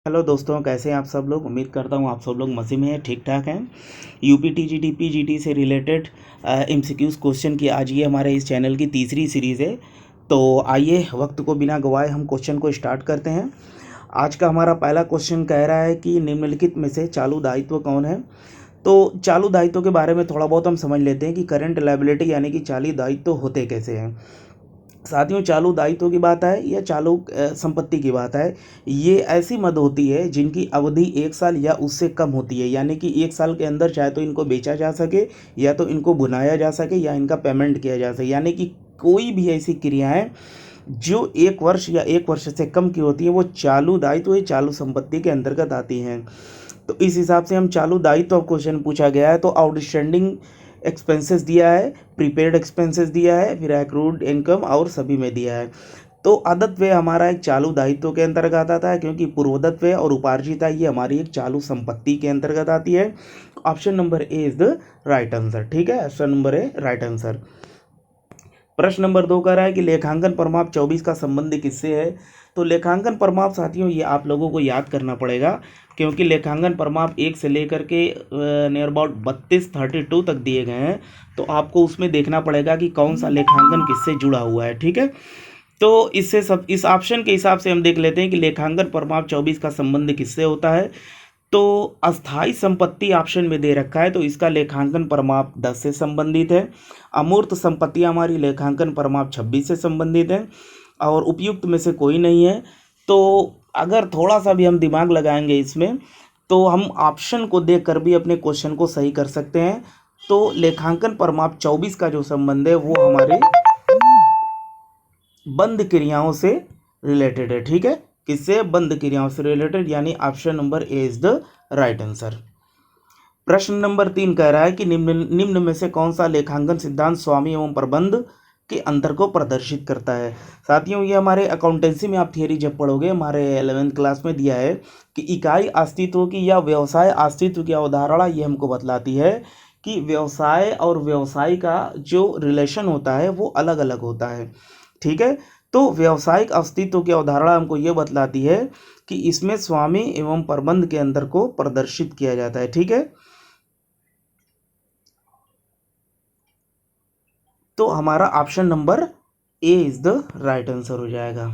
Hello दोस्तों, कैसे हैं आप सब लोग। उम्मीद करता हूँ आप सब लोग मज़े में हैं, ठीक ठाक हैं। यूपी टीजीटी पीजीटी से रिलेटेड एमसीक्यूज़ क्वेश्चन की आज ये हमारे इस चैनल की तीसरी सीरीज़ है। तो आइए वक्त को बिना गवाए हम क्वेश्चन को स्टार्ट करते हैं। आज का हमारा पहला क्वेश्चन कह रहा है कि निम्नलिखित में से चालू दायित्व कौन है। तो चालू दायित्व के बारे में थोड़ा बहुत हम समझ लेते हैं कि करंट लायबिलिटी यानी कि चालू दायित्व होते कैसे हैं। साथियों, चालू दायित्व की बात है या चालू संपत्ति की बात है, ये ऐसी मद होती है जिनकी अवधि 1 साल या उससे कम होती है। यानी कि 1 साल के अंदर चाहे तो इनको बेचा जा सके या तो इनको भुनाया जा सके या इनका पेमेंट किया जा सके। यानी कि कोई भी ऐसी क्रियाएं जो 1 वर्ष या 1 वर्ष से कम की होती है वो चालू दायित्व या चालू संपत्ति के अंतर्गत आती हैं। तो इस हिसाब से हम चालू दायित्व क्वेश्चन पूछा गया है तो आउटस्टैंडिंग एक्सपेंसेस दिया है, प्रीपेड एक्सपेंसेस दिया है, फिर एक्रूड इनकम और सभी में दिया है। तो आदत व्यय हमारा एक चालू दायित्व के अंतर्गत आता है, क्योंकि पूर्वोदत व्यय और उपार्जित आय ये हमारी एक चालू संपत्ति के अंतर्गत आती है। Option number A is the right answer. ठीक है, ऑप्शन नंबर ए राइट आंसर। प्रश्न नंबर 2 कह रहा है कि लेखांकन प्रमाप 24 का संबंध किससे है। तो लेखांकन प्रमाप साथियों ये आप लोगों को याद करना पड़ेगा, क्योंकि लेखांकन प्रमाप 1 से लेकर के नियर अबाउट 32 तक दिए गए हैं। तो आपको उसमें देखना पड़ेगा कि कौन सा लेखांकन किससे जुड़ा हुआ है। ठीक है, तो इससे सब इस ऑप्शन के हिसाब से हम देख लेते हैं कि लेखांकन प्रमाप 24 का संबंध किससे होता है। तो अस्थाई संपत्ति ऑप्शन में दे रखा है, तो इसका लेखांकन प्रमाप 10 से संबंधित है। अमूर्त संपत्तियां हमारी लेखांकन प्रमाप 26 से संबंधित है और उपयुक्त में से कोई नहीं है। तो अगर थोड़ा सा भी हम दिमाग लगाएंगे इसमें तो हम ऑप्शन को देखकर भी अपने क्वेश्चन को सही कर सकते हैं। तो लेखांकन प्रमाप 24 का जो संबंध है वो हमारे बंद क्रियाओं से रिलेटेड है। ठीक है, किससे? बंद क्रियाओं से रिलेटेड, यानी option number A is the right answer. प्रश्न नंबर 3 कह रहा है कि निम्न में से कौन सा लेखांकन सिद्धांत स्वामी एवं प्रबंध के अंतर को प्रदर्शित करता है। साथियों, ये हमारे अकाउंटेंसी में आप थियरी जब पढ़ोगे, हमारे 11वीं क्लास में दिया है कि इकाई अस्तित्व की या व्यवसाय अस्तित्व की अवधारणा ये हमको बतलाती है कि व्यवसाय और व्यवसाय का जो रिलेशन होता है वो अलग अलग होता है। ठीक है, तो व्यवसायिक अस्तित्व की अवधारणा हमको ये बतलाती है कि इसमें स्वामी एवं प्रबंध के अंतर को प्रदर्शित किया जाता है। ठीक है, तो हमारा option number A is the right answer हो जाएगा।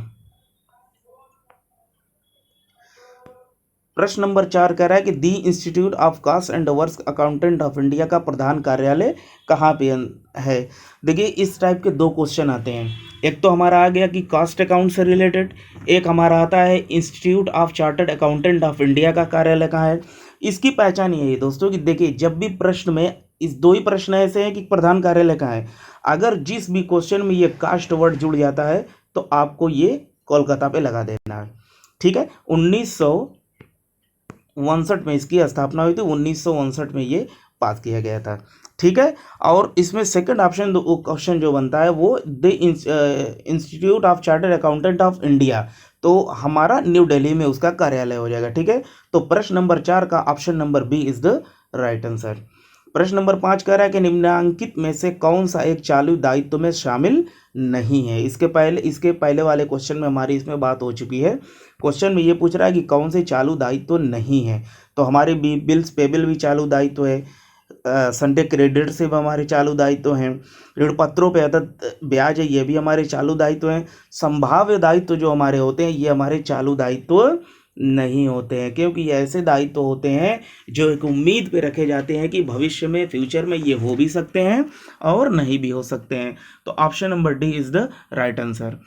प्रश्न नंबर 4 कह रहा है कि the institute of cost and works accountant of India का प्रधान कार्यालय कहाँ पे है। देखिए, इस टाइप के 2 क्वेश्चन आते हैं। एक तो हमारा आ गया कि कॉस्ट अकाउंट से रिलेटेड, एक हमारा आता है institute of chartered accountant of India का कार्यालय कहाँ है। इसकी पहचान ये है दोस्तों कि देखिए, जब भी प्रश्न में इस 2 ही प्रश्न ऐसे हैं कि प्रधान कार्यालय कहाँ है, अगर जिस भी क्वेश्चन में ये कास्ट वर्ड जुड़ जाता है तो आपको ये कोलकाता पे लगा देना है। ठीक है, 1959 में इसकी स्थापना हुई थी, 1959 में ये पास किया गया था। ठीक है, और इसमें सेकंड ऑप्शन क्वेश्चन जो बनता है वो the institute of chartered accountant of India, तो हमारा न्यू दिल्ली में उसका कार्यालय हो जाएगा। ठीक है, तो प्रश्न नंबर 4 का option number B is the right answer. प्रश्न नंबर 5 कह रहा है कि निम्नांकित में से कौन सा एक चालू दायित्व में शामिल नहीं है। इसके पहले वाले क्वेश्चन में हमारी इसमें बात हो चुकी है। क्वेश्चन में ये पूछ रहा है कि कौन से चालू दायित्व नहीं है। तो हमारे बिल्स पेबल भी चालू दायित्व है, संडे क्रेडिट से भी हमारे चालू दायित्व हैं, ऋण पत्रों पे अदद ब्याज है ये भी हमारे चालू दायित्व हैं। संभाव्य दायित्व जो हमारे होते हैं ये हमारे चालू दायित्व नहीं होते हैं, क्योंकि ये ऐसे दायित्व होते हैं जो एक उम्मीद पे रखे जाते हैं कि भविष्य में फ्यूचर में ये हो भी सकते हैं और नहीं भी हो सकते हैं। तो option number D is the right answer.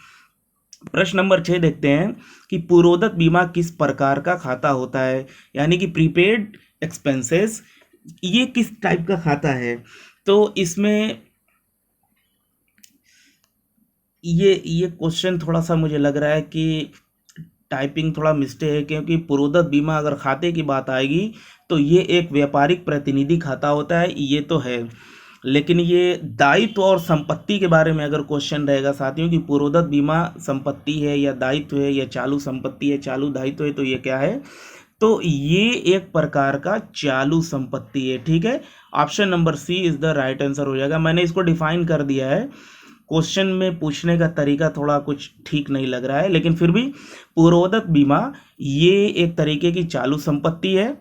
प्रश्न नंबर 6 देखते हैं कि पूर्वोदत बीमा किस प्रकार का खाता होता है, यानी कि प्रीपेड एक्सपेंसेस ये किस टाइप का खाता है। तो इसमें ये क्वेश्चन थोड़ा सा मुझे लग रहा है कि टाइपिंग थोड़ा मिस्टेक है, क्योंकि पूर्वोदत बीमा अगर खाते की बात आएगी तो ये एक व्यापारिक प्रतिनिधि खाता होता है, ये तो है। लेकिन ये दायित्व और संपत्ति के बारे में अगर क्वेश्चन रहेगा साथियों कि पूर्वोदत बीमा संपत्ति है या दायित्व है या चालू संपत्ति है चालू दायित्व है, तो ये क्या है, तो ये एक प्रकार का चालू संपत्ति है। ठीक है, option number C is the right answer हो जाएगा। मैंने इसको डिफाइन कर दिया है क्वेश्चन में पूछने का तरीका थोड़ा कुछ ठीक नहीं लग रहा है, लेकिन फिर भी पूर्वोदत बीमा ये एक तरीके की चालू संपत्ति है,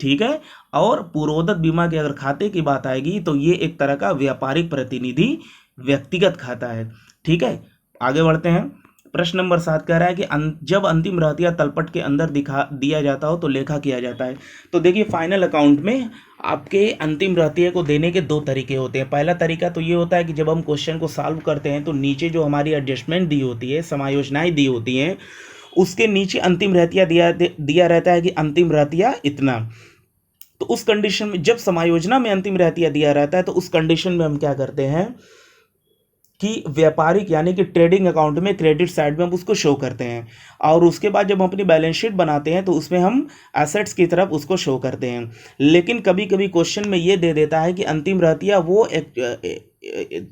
ठीक है। और पूर्वोदत बीमा के अगर खाते की बात आएगी तो ये एक तरह का व्यापारिक प्रतिनिधि व्यक्तिगत खाता है, ठीक है। आगे बढ़ते हैं। प्रश्न नंबर 7 कह रहा है कि जब अंतिम रहतिया तलपट के अंदर दिखा दिया जाता हो तो लेखा किया जाता है। तो देखिए फाइनल अकाउंट में आपके अंतिम रहतिया को देने के दो तरीके होते हैं। पहला तरीका तो ये होता है कि जब हम क्वेश्चन को सॉल्व करते हैं तो नीचे जो हमारी एडजस्टमेंट दी होती है, समायोजनाएं दी होती हैं, उसके नीचे अंतिम रहतिया दिया रहता है कि अंतिम रहतिया इतना। तो उस कंडीशन में जब समायोजना में अंतिम रहतिया दिया रहता है तो उस कंडीशन में हम क्या करते हैं कि व्यापारिक यानी कि ट्रेडिंग अकाउंट में क्रेडिट साइड में हम उसको शो करते हैं, और उसके बाद जब हम अपनी बैलेंस शीट बनाते हैं तो उसमें हम एसेट्स की तरफ उसको शो करते हैं। लेकिन कभी कभी क्वेश्चन में ये दे देता है कि अंतिम रहतिया वो एक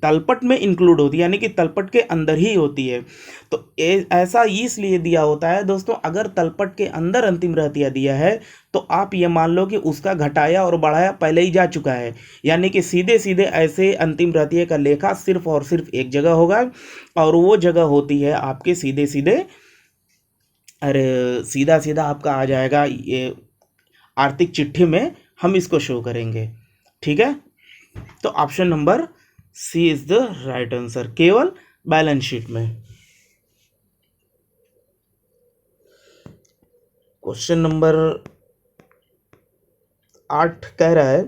तलपट में इंक्लूड होती है, यानी कि तलपट के अंदर ही होती है। तो ऐसा इसलिए दिया होता है दोस्तों, अगर तलपट के अंदर अंतिम रहतिया दिया है तो आप ये मान लो कि उसका घटाया और बढ़ाया पहले ही जा चुका है, यानी कि सीधे सीधे ऐसे अंतिम रहतिया का लेखा सिर्फ और सिर्फ एक जगह होगा, और वो जगह होती है आपके सीधे सीधे, अरे सीधा सीधा आपका आ जाएगा ये आर्थिक चिट्ठी में हम इसको शो करेंगे, ठीक है। तो option number C is the right answer, केवल बैलेंस शीट में। क्वेश्चन नंबर 8 कह रहा है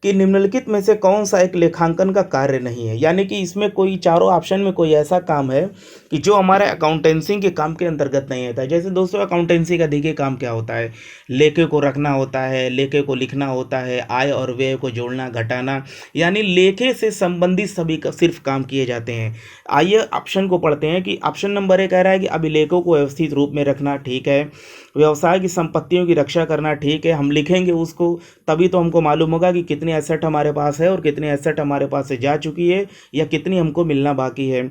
कि निम्नलिखित में से कौन सा एक लेखांकन का कार्य नहीं है, यानी कि इसमें कोई चारों ऑप्शन में कोई ऐसा काम है कि जो हमारे अकाउंटेंसी के काम के अंतर्गत नहीं आता है। जैसे दोस्तों अकाउंटेंसी का देखिए काम क्या होता है, लेखे को रखना होता है, लेखे को लिखना होता है, आय और व्यय को जोड़ना घटाना, यानी लेखे से संबंधित सभी का सिर्फ काम किए जाते हैं। आइए ऑप्शन को पढ़ते हैं कि ऑप्शन नंबर 1 कह रहा है कि अभिलेखों को व्यवस्थित रूप में रखना, ठीक है। व्यवसाय की संपत्तियों की रक्षा करना, ठीक है। हम लिखेंगे उसको तभी तो हमको मालूम होगा कि कितनी एसेट हमारे पास है और कितनी एसेट हमारे पास से जा चुकी है या कितनी हमको मिलना बाकी है।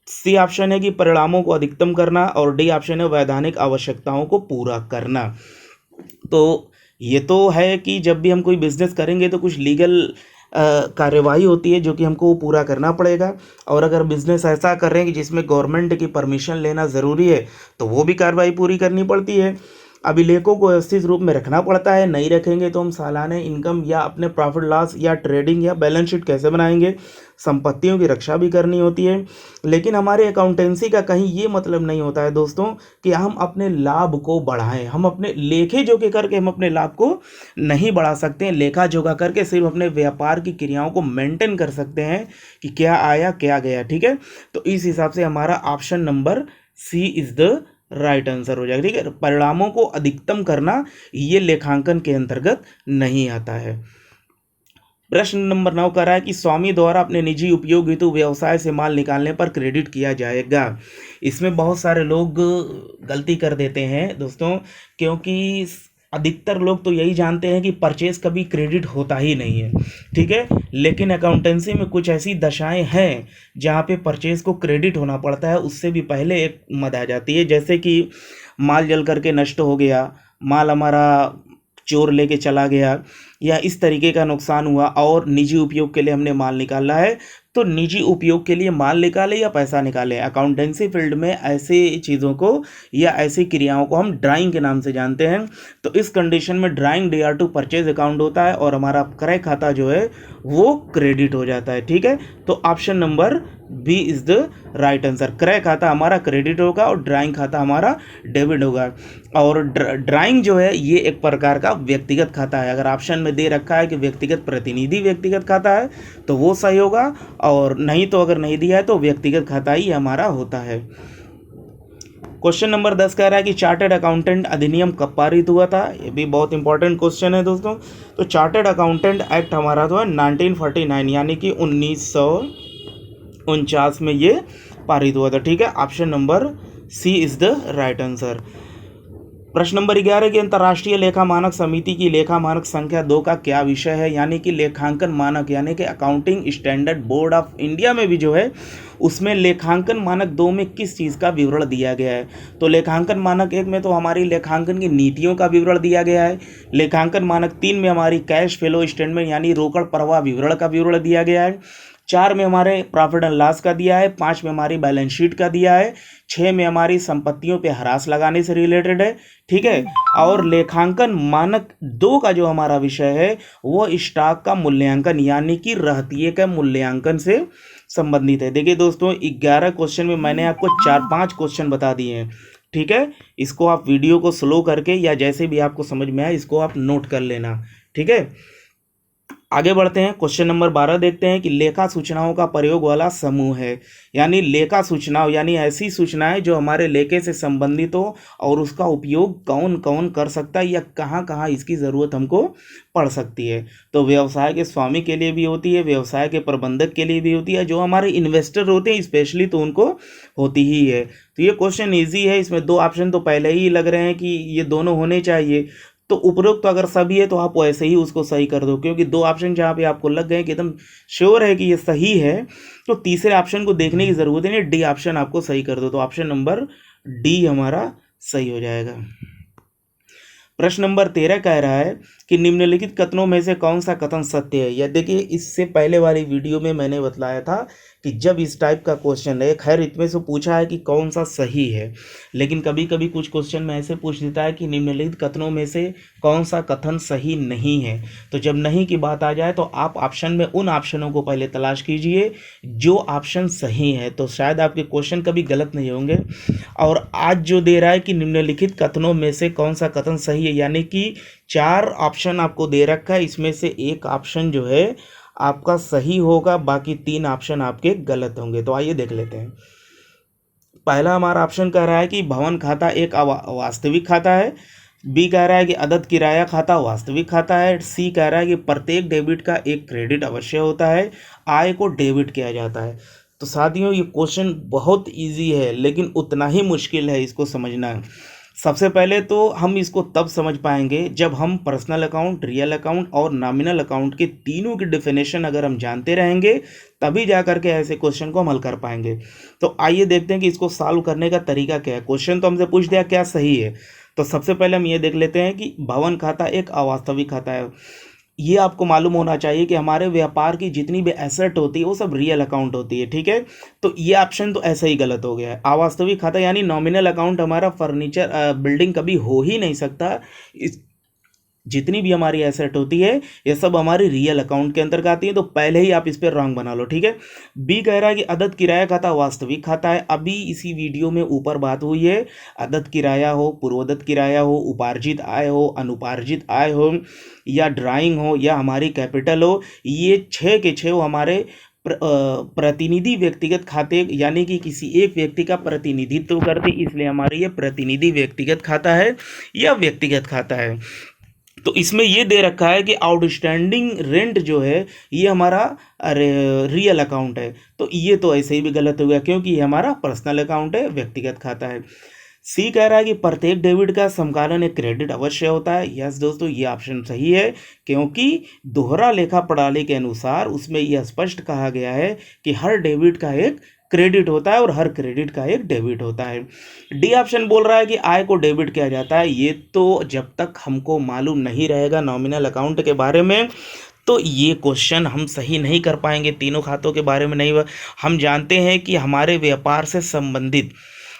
सी ऑप्शन है कि परिणामों को अधिकतम करना, और डी ऑप्शन है वैधानिक आवश्यकताओं को पूरा करना। तो ये तो है कि जब भी हम कोई बिजनेस करेंगे तो कुछ लीगल कार्यवाही होती है जो कि हमको वो पूरा करना पड़ेगा, और अगर बिजनेस ऐसा कर रहे हैं कि जिसमें गवर्नमेंट की परमिशन लेना ज़रूरी है तो वो भी कार्रवाई पूरी करनी पड़ती है। अभिलेखों को व्यवस्थित रूप में रखना पड़ता है, नहीं रखेंगे तो हम सालाना इनकम या अपने प्रॉफिट लॉस या ट्रेडिंग या बैलेंस शीट कैसे बनाएंगे। संपत्तियों की रक्षा भी करनी होती है। लेकिन हमारे अकाउंटेंसी का कहीं ये मतलब नहीं होता है दोस्तों कि हम अपने लाभ को बढ़ाएं। हम अपने लेखे जोखे करके हम अपने लाभ को नहीं बढ़ा सकते हैं। लेखा जोखा करके सिर्फ अपने व्यापार की क्रियाओं को मेंटेन कर सकते हैं कि क्या आया क्या गया, ठीक है। तो इस हिसाब से हमारा option number C is the right answer हो जाएगा, ठीक है। परिणामों को अधिकतम करना ये लेखांकन के अंतर्गत नहीं आता है। प्रश्न नंबर 9 कह रहा है कि स्वामी द्वारा अपने निजी उपयोग हेतु व्यवसाय से माल निकालने पर क्रेडिट किया जाएगा। इसमें बहुत सारे लोग गलती कर देते हैं दोस्तों, क्योंकि अधिकतर लोग तो यही जानते हैं कि परचेज कभी क्रेडिट होता ही नहीं है, ठीक है। लेकिन अकाउंटेंसी में कुछ ऐसी दशाएं हैं जहाँ पे परचेज को क्रेडिट होना पड़ता है, उससे भी पहले एक मद आ जाती है। जैसे कि माल जल करके नष्ट हो गया, माल हमारा चोर लेके चला गया, या इस तरीके का नुकसान हुआ और निजी उपयोग के लिए हमने माल निकाला है, तो निजी उपयोग के लिए माल निकाले या पैसा निकाले, अकाउंटेंसी फील्ड में ऐसी चीज़ों को या ऐसी क्रियाओं को हम ड्राइंग के नाम से जानते हैं। तो इस कंडीशन में ड्राइंग DR2 परचेज अकाउंट होता है और हमारा क्रय खाता जो है वो क्रेडिट हो जाता है, ठीक है। तो option number B is the right answer. क्रय खाता हमारा क्रेडिट होगा और ड्राइंग खाता हमारा डेबिट होगा। और ड्राइंग जो है ये एक प्रकार का व्यक्तिगत खाता है। अगर ऑप्शन में दे रखा है कि व्यक्तिगत प्रतिनिधि व्यक्तिगत खाता है तो वो सही होगा, और नहीं तो अगर नहीं दिया है तो व्यक्तिगत खाता ही हमारा होता है। क्वेश्चन नंबर 10 कह रहा है कि चार्टर्ड अकाउंटेंट अधिनियम कब पारित हुआ था। ये भी बहुत इंपॉर्टेंट क्वेश्चन है दोस्तों। तो चार्टर्ड अकाउंटेंट एक्ट हमारा तो है 1949, यानी कि 1949 में ये पारित हुआ था, ठीक है। Option number C is the right answer. प्रश्न नंबर 11 की अंतर्राष्ट्रीय लेखा मानक समिति की लेखा मानक संख्या 2 का क्या विषय है, यानी कि लेखांकन मानक, यानी कि accounting standard board of India में भी जो है उसमें लेखांकन मानक 2 में किस चीज़ का विवरण दिया गया है। तो लेखांकन मानक 1 में तो हमारी लेखांकन की नीतियों का विवरण दिया गया है। लेखांकन मानक 3 में हमारी कैश फ्लो स्टेटमेंट यानी रोकड़ प्रवाह विवरण का विवरण दिया गया है। 4 में हमारे प्रॉफिट एंड लॉस का दिया है, 5 में हमारी बैलेंस शीट का दिया है, 6 में हमारी संपत्तियों पे ह्रास लगाने से रिलेटेड है, ठीक है। और लेखांकन मानक 2 का जो हमारा विषय है वो स्टॉक का मूल्यांकन यानी कि रहतिये के मूल्यांकन से संबंधित है। देखिए दोस्तों, 11 क्वेश्चन में मैंने आपको 4-5 क्वेश्चन बता दिए हैं, ठीक है। इसको आप वीडियो को स्लो करके या जैसे भी आपको समझ में आए इसको आप नोट कर लेना, ठीक है। आगे बढ़ते हैं, क्वेश्चन नंबर 12 देखते हैं कि लेखा सूचनाओं का प्रयोग वाला समूह है, यानी लेखा सूचनाओं यानी ऐसी सूचनाएं जो हमारे लेखे से संबंधित हो और उसका उपयोग कौन कौन कर सकता है या कहाँ कहाँ इसकी ज़रूरत हमको पड़ सकती है। तो व्यवसाय के स्वामी के लिए भी होती है, व्यवसाय के प्रबंधक के लिए भी होती है, जो हमारे इन्वेस्टर होते हैं स्पेशली तो उनको होती ही है। तो ये क्वेश्चन ईजी है, इसमें 2 ऑप्शन तो पहले ही लग रहे हैं कि ये दोनों होने चाहिए। तो उपरोक्त तो अगर सभी है तो आप वैसे ही उसको सही कर दो, क्योंकि 2 ऑप्शन जहाँ पे आपको लग गए कि एकदम श्योर है कि ये सही है, तो तीसरे ऑप्शन को देखने की ज़रूरत है नहीं, डी ऑप्शन आपको सही कर दो। तो ऑप्शन नंबर डी हमारा सही हो जाएगा। प्रश्न नंबर 13 कह रहा है कि निम्नलिखित कथनों में से कौन सा कथन सत्य है। या देखिए, इससे पहले वाली वीडियो में मैंने बतलाया था कि जब इस टाइप का क्वेश्चन है, खैर इसमें से पूछा है कि कौन सा सही है, लेकिन कभी कभी कुछ क्वेश्चन में ऐसे पूछ देता है कि निम्नलिखित कथनों में से कौन सा कथन सही नहीं है। तो जब नहीं की बात आ जाए तो आप ऑप्शन में उन ऑप्शनों को पहले तलाश कीजिए जो ऑप्शन सही है, तो शायद आपके क्वेश्चन कभी गलत नहीं होंगे। और आज जो दे रहा है कि निम्नलिखित कथनों में से कौन सा कथन सही है, यानी कि 4 ऑप्शन आपको दे रखा है, इसमें से एक ऑप्शन जो है आपका सही होगा, बाकी 3 ऑप्शन आपके गलत होंगे। तो आइए देख लेते हैं। पहला हमारा ऑप्शन कह रहा है कि भवन खाता एक वास्तविक खाता है, बी कह रहा है कि अदद किराया खाता वास्तविक खाता है, सी कह रहा है कि प्रत्येक डेबिट का एक क्रेडिट अवश्य होता है, आय को डेबिट किया जाता है। तो साथियों, ये क्वेश्चन बहुत इजी है लेकिन उतना ही मुश्किल है इसको समझना। सबसे पहले तो हम इसको तब समझ पाएंगे जब हम पर्सनल अकाउंट, रियल अकाउंट और नॉमिनल अकाउंट के तीनों की डेफिनेशन अगर हम जानते रहेंगे, तभी जा करके ऐसे क्वेश्चन को हम हल कर पाएंगे। तो आइए देखते हैं कि इसको सॉल्व करने का तरीका क्या है। क्वेश्चन तो हमसे पूछ दिया क्या सही है, तो सबसे पहले हम ये देख लेते हैं कि भवन खाता एक अवास्तविक खाता है। ये आपको मालूम होना चाहिए कि हमारे व्यापार की जितनी भी एसेट होती है वो सब रियल अकाउंट होती है, ठीक है। तो ये ऑप्शन तो ऐसा ही गलत हो गया है। अवास्तविक खाता यानी नॉमिनल अकाउंट हमारा फर्नीचर बिल्डिंग कभी हो ही नहीं सकता। इस जितनी भी हमारी एसेट होती है ये सब हमारी रियल अकाउंट के अंतर्गत आती है, तो पहले ही आप इस पर रॉन्ग बना लो, ठीक है। बी कह रहा है कि अदद किराया खाता वास्तविक खाता है। अभी इसी वीडियो में ऊपर बात हुई है, अदद किराया हो, पूर्वोदत किराया हो, उपार्जित आय हो, अनुपार्जित आय हो या ड्राइंग हो या हमारी कैपिटल हो, ये 6 के 6 हमारे प्रतिनिधि व्यक्तिगत खाते यानी कि किसी एक व्यक्ति का प्रतिनिधित्व करते, इसलिए हमारे ये प्रतिनिधि व्यक्तिगत खाता है या व्यक्तिगत खाता है। तो इसमें ये दे रखा है कि आउटस्टैंडिंग रेंट जो है ये हमारा रियल अकाउंट है, तो ये तो ऐसे ही भी गलत हो गया क्योंकि ये हमारा पर्सनल अकाउंट है, व्यक्तिगत खाता है। सी कह रहा है कि प्रत्येक डेबिट का समकालीन एक क्रेडिट अवश्य होता है। यस दोस्तों, ये ऑप्शन सही है क्योंकि दोहरा लेखा प्रणाली के अनुसार उसमें यह स्पष्ट कहा गया है कि हर डेबिट का एक क्रेडिट होता है और हर क्रेडिट का एक डेबिट होता है। डी ऑप्शन बोल रहा है कि आय को डेबिट किया जाता है। ये तो जब तक हमको मालूम नहीं रहेगा नॉमिनल अकाउंट के बारे में तो ये क्वेश्चन हम सही नहीं कर पाएंगे। तीनों खातों के बारे में नहीं, हम जानते हैं कि हमारे व्यापार से संबंधित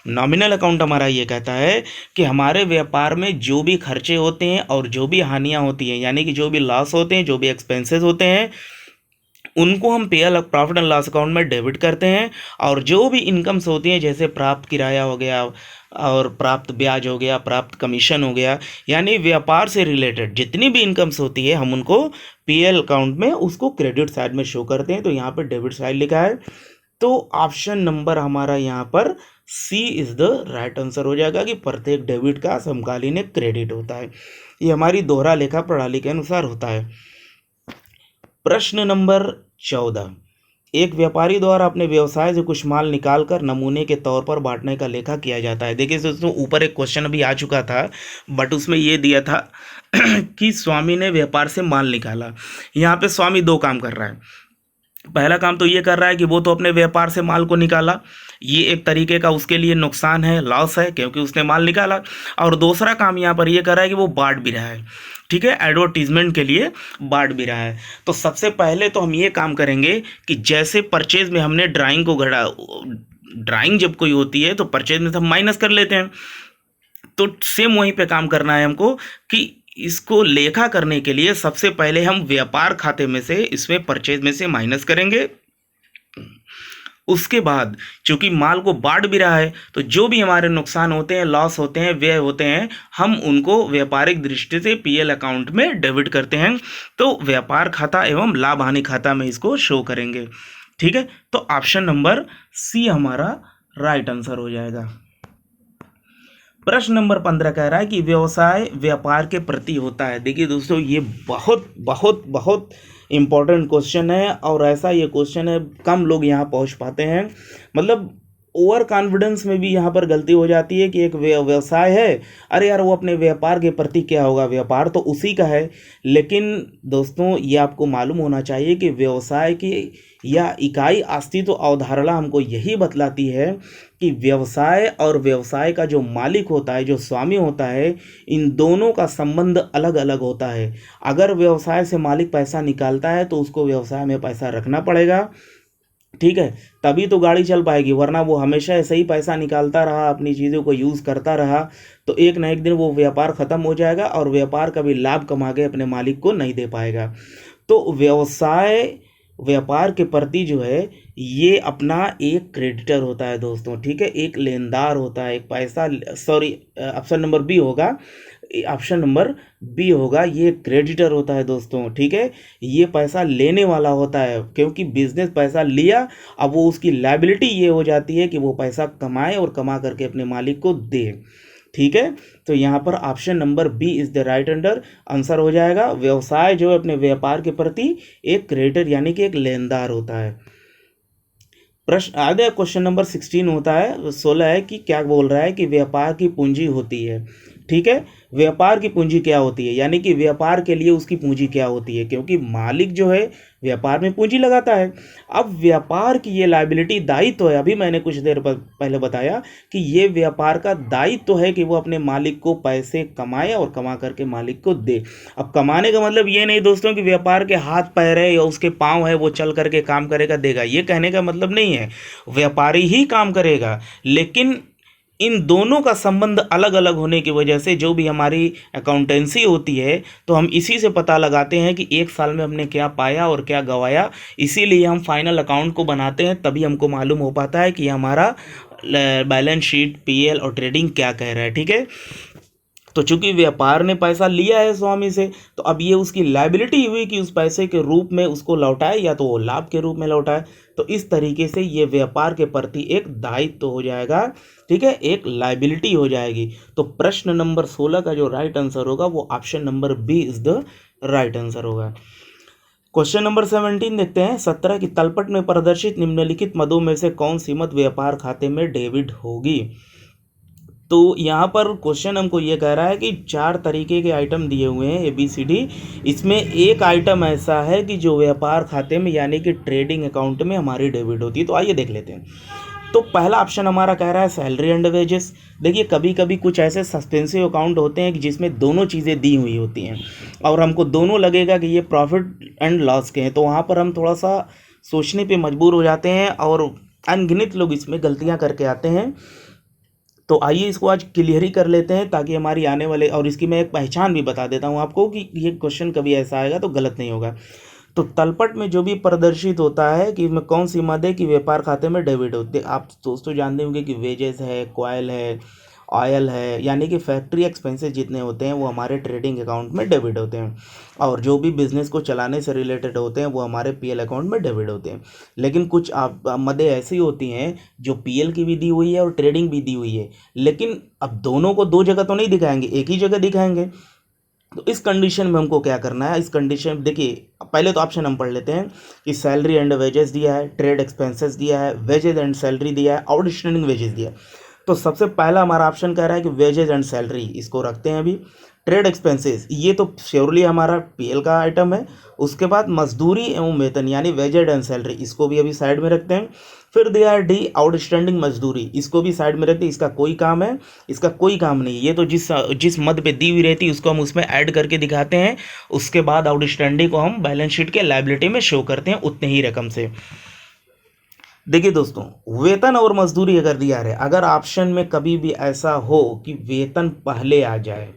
नॉमिनल अकाउंट हमारा ये कहता है कि हमारे व्यापार में जो भी खर्चे होते हैं और जो भी हानियाँ होती हैं, यानी कि जो भी लॉस होते हैं, जो भी एक्सपेंसेस होते हैं, उनको हम प्रॉफिट एंड लॉस अकाउंट में डेबिट करते हैं। और जो भी इनकम्स होती हैं जैसे प्राप्त किराया हो गया और प्राप्त ब्याज हो गया, प्राप्त कमीशन हो गया, यानी व्यापार से रिलेटेड जितनी भी इनकम्स होती है हम उनको पीएल अकाउंट में उसको क्रेडिट साइड में शो करते हैं। तो यहाँ पर डेबिट साइड लिखा है, तो ऑप्शन नंबर हमारा यहाँ पर सी इज़ द राइट आंसर हो जाएगा कि प्रत्येक डेबिट का समकालीन एक क्रेडिट होता है। ये हमारी दोहरा लेखा प्रणाली के अनुसार होता है। प्रश्न नंबर 14, एक व्यापारी द्वारा अपने व्यवसाय से कुछ माल निकालकर नमूने के तौर पर बांटने का लेखा किया जाता है। देखिए दोस्तों, ऊपर एक क्वेश्चन अभी आ चुका था बट उसमें ये दिया था कि स्वामी ने व्यापार से माल निकाला। यहाँ पे स्वामी 2 काम कर रहा है। पहला काम तो ये कर रहा है कि वो तो अपने व्यापार से माल को निकाला, ये एक तरीके का उसके लिए नुकसान है, लॉस है क्योंकि उसने माल निकाला। और दूसरा काम यहाँ पर ये कर रहा है कि वो बांट भी रहा है, ठीक है, एडवर्टीजमेंट के लिए बांट भी रहा है। तो सबसे पहले तो हम ये काम करेंगे कि जैसे परचेज में हमने ड्राइंग को घटा, ड्राइंग जब कोई होती है तो परचेज में तो हम माइनस कर लेते हैं, तो सेम वहीं पे काम करना है हमको कि इसको लेखा करने के लिए सबसे पहले हम व्यापार खाते में से इसमें परचेज में से माइनस करेंगे। उसके बाद चूंकि माल को बांट भी रहा है तो जो भी हमारे नुकसान होते हैं, लॉस होते हैं, व्यय होते हैं, हम उनको व्यापारिक दृष्टि से पीएल अकाउंट में डेबिट करते हैं। तो व्यापार खाता एवं लाभ हानि खाता में इसको शो करेंगे। ठीक है, तो ऑप्शन नंबर सी हमारा राइट आंसर हो जाएगा। प्रश्न नंबर 15 कह रहा है कि व्यवसाय व्यापार के प्रति होता है। देखिए दोस्तों, ये बहुत बहुत बहुत इम्पोर्टेंट क्वेश्चन है और ऐसा ये क्वेश्चन है कम लोग यहाँ पहुँच पाते हैं। मतलब ओवर कॉन्फिडेंस में भी यहाँ पर गलती हो जाती है कि एक व्यवसाय है, अरे यार वो अपने व्यापार के प्रति क्या होगा, व्यापार तो उसी का है। लेकिन दोस्तों ये आपको मालूम होना चाहिए कि व्यवसाय की या इकाई अस्तित्व अवधारणा हमको यही बतलाती है कि व्यवसाय और व्यवसाय का जो मालिक होता है, जो स्वामी होता है, इन दोनों का संबंध अलग अलग होता है। अगर व्यवसाय से मालिक पैसा निकालता है तो उसको व्यवसाय में पैसा रखना पड़ेगा, ठीक है, तभी तो गाड़ी चल पाएगी, वरना वो हमेशा ऐसे ही पैसा निकालता रहा, अपनी चीज़ों को यूज़ करता रहा तो एक ना एक दिन वो व्यापार ख़त्म हो जाएगा और व्यापार कभी लाभ कमा के अपने मालिक को नहीं दे पाएगा। तो व्यवसाय व्यापार के प्रति जो है ये अपना एक क्रेडिटर होता है दोस्तों, ठीक है, एक लेनदार होता है, एक पैसा, सॉरी ऑप्शन नंबर बी होगा, ऑप्शन नंबर बी होगा, ये क्रेडिटर होता है दोस्तों, ठीक है, ये पैसा लेने वाला होता है क्योंकि बिजनेस पैसा लिया, अब वो उसकी लायबिलिटी ये हो जाती है कि वो पैसा कमाए और कमा करके अपने मालिक को दे। ठीक है, तो यहाँ पर option number B is the right answer हो जाएगा। व्यवसाय जो है अपने व्यापार के प्रति एक क्रेडिटर यानी कि एक लेनदार होता है। प्रश्न आगे क्वेश्चन नंबर 16 होता है, 16 है कि क्या बोल रहा है कि व्यापार की पूंजी होती है। ठीक है, व्यापार की पूंजी क्या होती है, यानी कि व्यापार के लिए उसकी पूंजी क्या होती है, क्योंकि मालिक जो है व्यापार में पूंजी लगाता है। अब व्यापार की ये लायबिलिटी दायित्व है, अभी मैंने कुछ देर पहले बताया कि ये व्यापार का दायित्व है कि वो अपने मालिक को पैसे कमाए और कमा करके मालिक को दे। अब कमाने का मतलब ये नहीं दोस्तों कि व्यापार के हाथ पैर है या उसके पाँव है वो चल करके काम करेगा देगा, ये कहने का मतलब नहीं है। व्यापारी ही काम करेगा, लेकिन इन दोनों का संबंध अलग अलग होने की वजह से जो भी हमारी अकाउंटेंसी होती है तो हम इसी से पता लगाते हैं कि एक साल में हमने क्या पाया और क्या गंवाया, इसीलिए हम फाइनल अकाउंट को बनाते हैं, तभी हमको मालूम हो पाता है कि हमारा बैलेंस शीट, पीएल और ट्रेडिंग क्या कह रहा है। ठीक है, तो चूंकि व्यापार ने पैसा लिया है स्वामी से, तो अब ये उसकी लायबिलिटी हुई कि उस पैसे के रूप में उसको लौटाए या तो वो लाभ के रूप में लौटाए। तो इस तरीके से ये व्यापार के प्रति एक दायित्व हो जाएगा, ठीक है, एक लायबिलिटी हो जाएगी। तो प्रश्न नंबर 16 का जो राइट आंसर होगा वो option number B is the right answer होगा। क्वेश्चन नंबर 17 देखते हैं, 17 की तलपट में प्रदर्शित निम्नलिखित मदों में से कौन सी मद व्यापार खाते में डेबिट होगी। तो यहाँ पर क्वेश्चन हमको ये कह रहा है कि 4 तरीके के आइटम दिए हुए हैं ABCD, इसमें एक आइटम ऐसा है कि जो व्यापार खाते में यानी कि ट्रेडिंग अकाउंट में हमारी डेबिट होती है। तो आइए देख लेते हैं। तो पहला ऑप्शन हमारा कह रहा है सैलरी एंड वेजेस। देखिए कभी कभी कुछ ऐसे सस्पेंसिव अकाउंट होते हैं कि जिसमें दोनों चीज़ें दी हुई होती हैं और हमको दोनों लगेगा कि ये प्रॉफिट एंड लॉस के हैं, तो वहाँ पर हम थोड़ा सा सोचने पे मजबूर हो जाते हैं और अनगिनत लोग इसमें गलतियाँ करके आते हैं। तो आइए इसको आज क्लियर ही कर लेते हैं ताकि हमारी आने वाले, और इसकी मैं एक पहचान भी बता देता हूँ आपको कि ये क्वेश्चन कभी ऐसा आएगा तो गलत नहीं होगा। तो तलपट में जो भी प्रदर्शित होता है कि में कौन सी मद है कि व्यापार खाते में डेबिट होती है, आप दोस्तों जानते होंगे कि वेजेस है, कॉयल है, ऑयल है, यानी कि फैक्ट्री एक्सपेंसेस जितने होते हैं वो हमारे ट्रेडिंग अकाउंट में डेबिट होते हैं, और जो भी बिजनेस को चलाने से रिलेटेड होते हैं वो हमारे पीएल अकाउंट में डेबिट होते हैं। लेकिन कुछ मदें ऐसी होती हैं जो पीएल की भी दी हुई है और ट्रेडिंग भी दी हुई है, लेकिन अब दोनों को दो जगह तो नहीं दिखाएंगे, एक ही जगह दिखाएंगे। तो इस कंडीशन में हमको क्या करना है, इस कंडीशन में देखिए पहले तो ऑप्शन हम पढ़ लेते हैं कि सैलरी एंड वेजेस दिया है, ट्रेड एक्सपेंसेस दिया है, वेजेस एंड सैलरी दिया है, आउटस्टैंडिंग वेजेस दिया है। तो सबसे पहला हमारा ऑप्शन कह रहा है कि वेजेज एंड सैलरी, इसको रखते हैं अभी। ट्रेड एक्सपेंसेस, ये तो श्योरली हमारा पीएल का आइटम है। उसके बाद मजदूरी एवं वेतन यानी वेजेज एंड सैलरी, इसको भी अभी साइड में रखते हैं। फिर दिया है डी आउटस्टैंडिंग मजदूरी, इसको भी साइड में रखते हैं, इसका कोई काम है, इसका कोई काम नहीं है, ये तो जिस जिस मद पे दी हुई रहती है उसको हम उसमें ऐड करके दिखाते हैं। उसके बाद आउटस्टैंडिंग को हम बैलेंस शीट के लायबिलिटी में शो करते हैं उतने ही रकम से। देखिए दोस्तों, वेतन और मजदूरी अगर दिया है, अगर ऑप्शन में कभी भी ऐसा हो कि वेतन पहले आ जाए,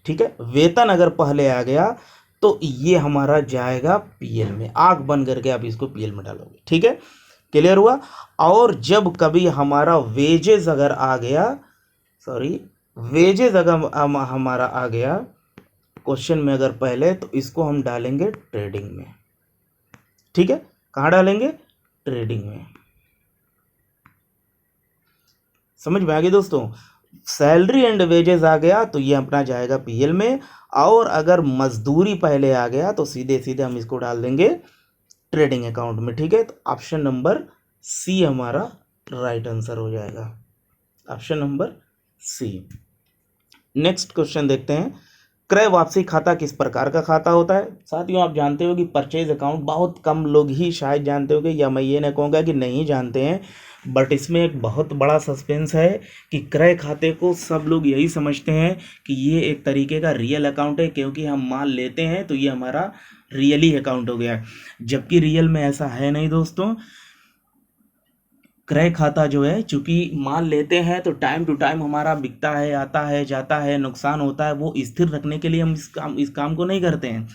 ठीक है, वेतन अगर पहले आ गया तो ये हमारा जाएगा पीएल में, आंख बंद करके आप इसको पीएल में डालोगे, ठीक है, क्लियर हुआ। और जब कभी हमारा वेजेस अगर आ गया, सॉरी, वेजेस अगर हमारा आ गया क्वेश्चन में अगर पहले, तो इसको हम डालेंगे ट्रेडिंग में, ठीक है, कहाँ डालेंगे, ट्रेडिंग में। समझ में आ गई दोस्तों, सैलरी एंड वेजेस आ गया तो ये अपना जाएगा पीएल में, और अगर मजदूरी पहले आ गया तो सीधे सीधे हम इसको डाल देंगे ट्रेडिंग अकाउंट में, ठीक है। तो ऑप्शन नंबर सी हमारा राइट आंसर हो जाएगा, option number C. Next question देखते हैं, क्रय वापसी खाता किस प्रकार का खाता होता है। साथियों, आप जानते हो कि परचेज अकाउंट बहुत कम लोग ही शायद जानते होंगे, या मैं ये ना कहूँगा कि नहीं जानते हैं, बट इसमें एक बहुत बड़ा सस्पेंस है कि क्रय खाते को सब लोग यही समझते हैं कि ये एक तरीके का रियल अकाउंट है, क्योंकि हम माल लेते हैं तो ये हमारा रियली अकाउंट हो गया, जबकि रियल में ऐसा है नहीं दोस्तों। क्रय खाता जो है, चूंकि माल लेते हैं तो टाइम टू टाइम हमारा बिकता है, आता है, जाता है, नुकसान होता है, वो स्थिर रखने के लिए हम इस काम को नहीं करते हैं,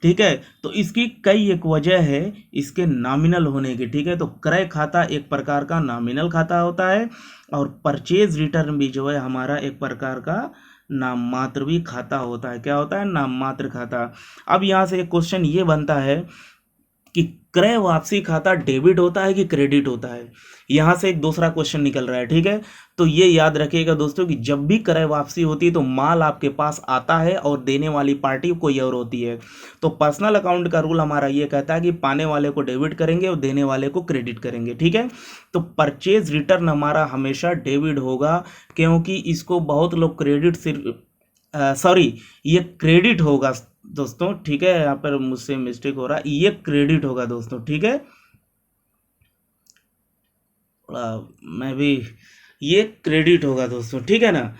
ठीक है। तो इसकी कई एक वजह है इसके नॉमिनल होने की, ठीक है। तो क्रय खाता एक प्रकार का नॉमिनल खाता होता है, और परचेज रिटर्न भी जो है हमारा एक प्रकार का नाम मात्र भी खाता होता है। क्या होता है, नाम मात्र खाता। अब यहाँ से एक क्वेश्चन ये बनता है कि क्रय वापसी खाता डेबिट होता है कि क्रेडिट होता है, यहाँ से एक दूसरा क्वेश्चन निकल रहा है, ठीक है। तो ये याद रखिएगा दोस्तों कि जब भी क्रय वापसी होती है तो माल आपके पास आता है और देने वाली पार्टी कोई और होती है। तो पर्सनल अकाउंट का रूल हमारा ये कहता है कि पाने वाले को डेबिट करेंगे और देने वाले को क्रेडिट करेंगे, ठीक है। तो परचेज रिटर्न हमारा हमेशा डेबिट होगा, क्योंकि इसको बहुत लोग क्रेडिट से सॉरी, ये क्रेडिट होगा दोस्तों, ठीक है, यहाँ पर मुझसे मिस्टेक हो रहा है, ये क्रेडिट होगा दोस्तों, ठीक है। मैं भी, ये क्रेडिट होगा दोस्तों, ठीक है ना।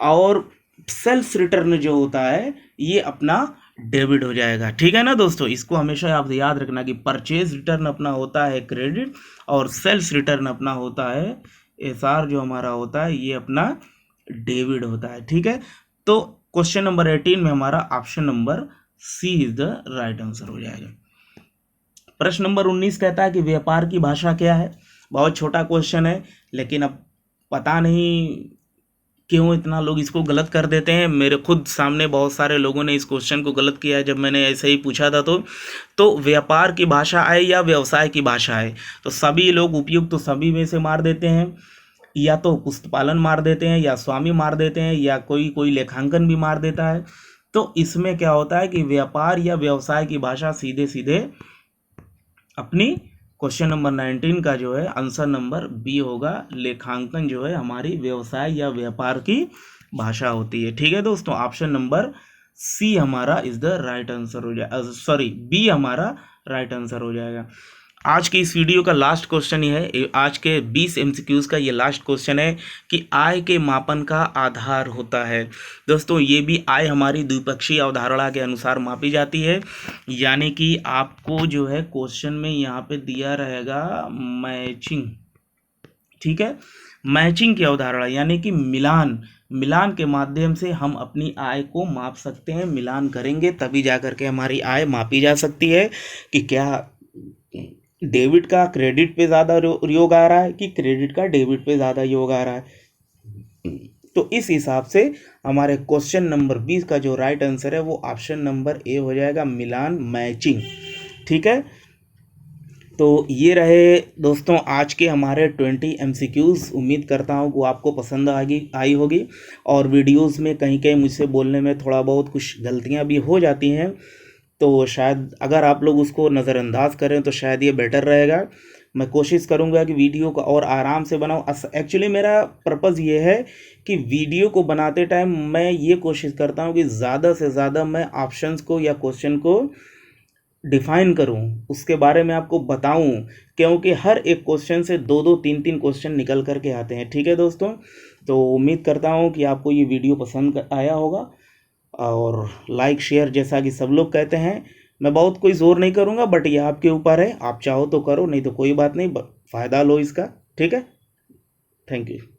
और सेल्स रिटर्न जो होता है ये अपना डेबिट हो जाएगा, ठीक है ना दोस्तों। इसको हमेशा आप याद रखना कि परचेज रिटर्न अपना होता है क्रेडिट, और सेल्स रिटर्न अपना होता है, एसआर जो हमारा होता है ये अपना डेबिट होता है, ठीक है। तो क्वेश्चन नंबर 18 में हमारा option number C is the right answer हो जाएगा। प्रश्न नंबर 19 कहता है कि व्यापार की भाषा क्या है। बहुत छोटा क्वेश्चन है, लेकिन अब पता नहीं क्यों इतना लोग इसको गलत कर देते हैं। मेरे खुद सामने बहुत सारे लोगों ने इस क्वेश्चन को गलत किया है जब मैंने ऐसे ही पूछा था। तो व्यापार की भाषा है या व्यवसाय की भाषा है, तो सभी लोग उपयुक्त तो सभी में से मार देते हैं, या तो पुस्तपालन मार देते हैं, या स्वामी मार देते हैं, या कोई कोई लेखांकन भी मार देता है। तो इसमें क्या होता है कि व्यापार या व्यवसाय की भाषा सीधे सीधे अपनी क्वेश्चन नंबर 19 का जो है आंसर नंबर बी होगा। लेखांकन जो है हमारी व्यवसाय या व्यापार की भाषा होती है, ठीक है दोस्तों। ऑप्शन नंबर सी हमारा इज द राइट आंसर हो जाएगा, सॉरी बी हमारा राइट आंसर हो जाएगा। आज की इस वीडियो का लास्ट क्वेश्चन ये है, आज के 20 एमसीक्यूज़ का ये लास्ट क्वेश्चन है कि आय के मापन का आधार होता है। दोस्तों, ये भी आय हमारी द्विपक्षीय अवधारणा के अनुसार मापी जाती है, यानी कि आपको जो है क्वेश्चन में यहाँ पे दिया रहेगा मैचिंग, ठीक है। मैचिंग की अवधारणा यानी कि मिलान के माध्यम से हम अपनी आय को माप सकते हैं। मिलान करेंगे तभी जा करके हमारी आय मापी जा सकती है कि क्या डेबिट का क्रेडिट पे ज़्यादा योग आ रहा है कि क्रेडिट का डेबिट पे ज़्यादा योग आ रहा है। तो इस हिसाब से हमारे क्वेश्चन नंबर 20 का जो राइट आंसर है वो ऑप्शन नंबर ए हो जाएगा, मिलान, मैचिंग, ठीक है। तो ये रहे दोस्तों आज के हमारे 20 एमसीक्यूज़। उम्मीद करता हूँ कि आपको पसंद आई होगी, और वीडियोस में कहीं कहीं मुझसे बोलने में थोड़ा बहुत कुछ गलतियाँ भी हो जाती हैं, तो शायद अगर आप लोग उसको नज़रअंदाज करें तो शायद ये बेटर रहेगा। मैं कोशिश करूँगा कि वीडियो को और आराम से बनाऊँ। एक्चुअली मेरा पर्पज़ ये है कि वीडियो को बनाते टाइम मैं ये कोशिश करता हूँ कि ज़्यादा से ज़्यादा मैं ऑप्शंस को या क्वेश्चन को डिफाइन करूं, उसके बारे में आपको बताऊं, क्योंकि हर एक क्वेश्चन से दो दो तीन तीन क्वेश्चन निकल करके आते हैं। ठीक है दोस्तों, तो उम्मीद करता हूं कि आपको ये वीडियो पसंद आया होगा, और लाइक शेयर जैसा कि सब लोग कहते हैं। मैं बहुत कोई ज़ोर नहीं करूंगा, बट ये आपके ऊपर है, आप चाहो तो करो, नहीं तो कोई बात नहीं, फ़ायदा लो इसका। ठीक है, थैंक यू।